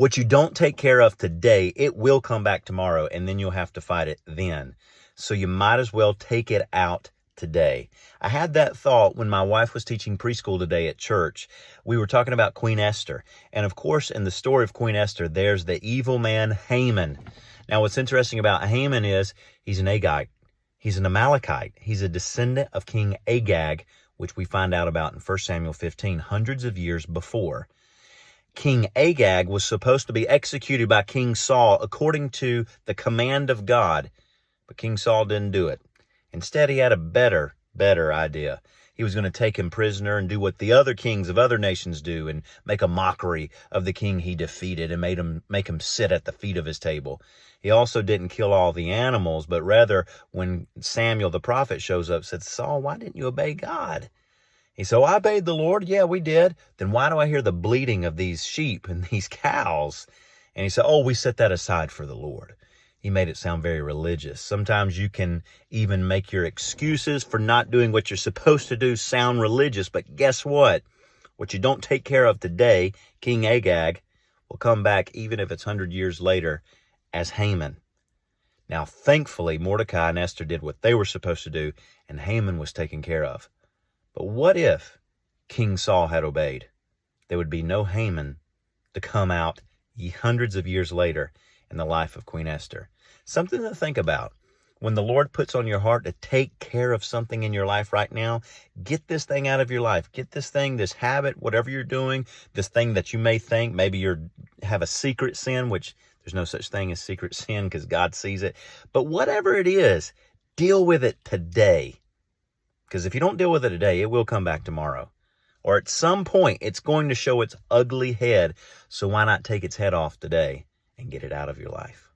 What you don't take care of today, it will come back tomorrow, and then you'll have to fight it then. So you might as well take it out today. I had that thought when my wife was teaching preschool today at church. We were talking about Queen Esther. And of course, in the story of Queen Esther, there's the evil man Haman. Now, what's interesting about Haman is he's an Agag. He's an Amalekite. He's a descendant of King Agag, which we find out about in 1 Samuel 15, hundreds of years before. King Agag was supposed to be executed by King Saul according to the command of God, but King Saul didn't do it. Instead, he had a better idea. He was going to take him prisoner and do what the other kings of other nations do and make a mockery of the king he defeated and make him sit at the feet of his table. He also didn't kill all the animals, but rather when Samuel the prophet shows up, said, Saul, why didn't you obey God? He said, I obeyed the Lord. Yeah, we did. Then why do I hear the bleating of these sheep and these cows? And he said, we set that aside for the Lord. He made it sound very religious. Sometimes you can even make your excuses for not doing what you're supposed to do sound religious. But guess what? What you don't take care of today, King Agag, will come back even if it's 100 years later as Haman. Now, thankfully, Mordecai and Esther did what they were supposed to do, and Haman was taken care of. But what if King Saul had obeyed? There would be no Haman to come out hundreds of years later in the life of Queen Esther. Something to think about. When the Lord puts on your heart to take care of something in your life right now, get this thing out of your life. Get this thing, this habit, whatever you're doing, this thing that you may think, maybe you have a secret sin, which there's no such thing as secret sin because God sees it. But whatever it is, deal with it today. Because if you don't deal with it today, it will come back tomorrow. Or at some point, it's going to show its ugly head. So why not take its head off today and get it out of your life?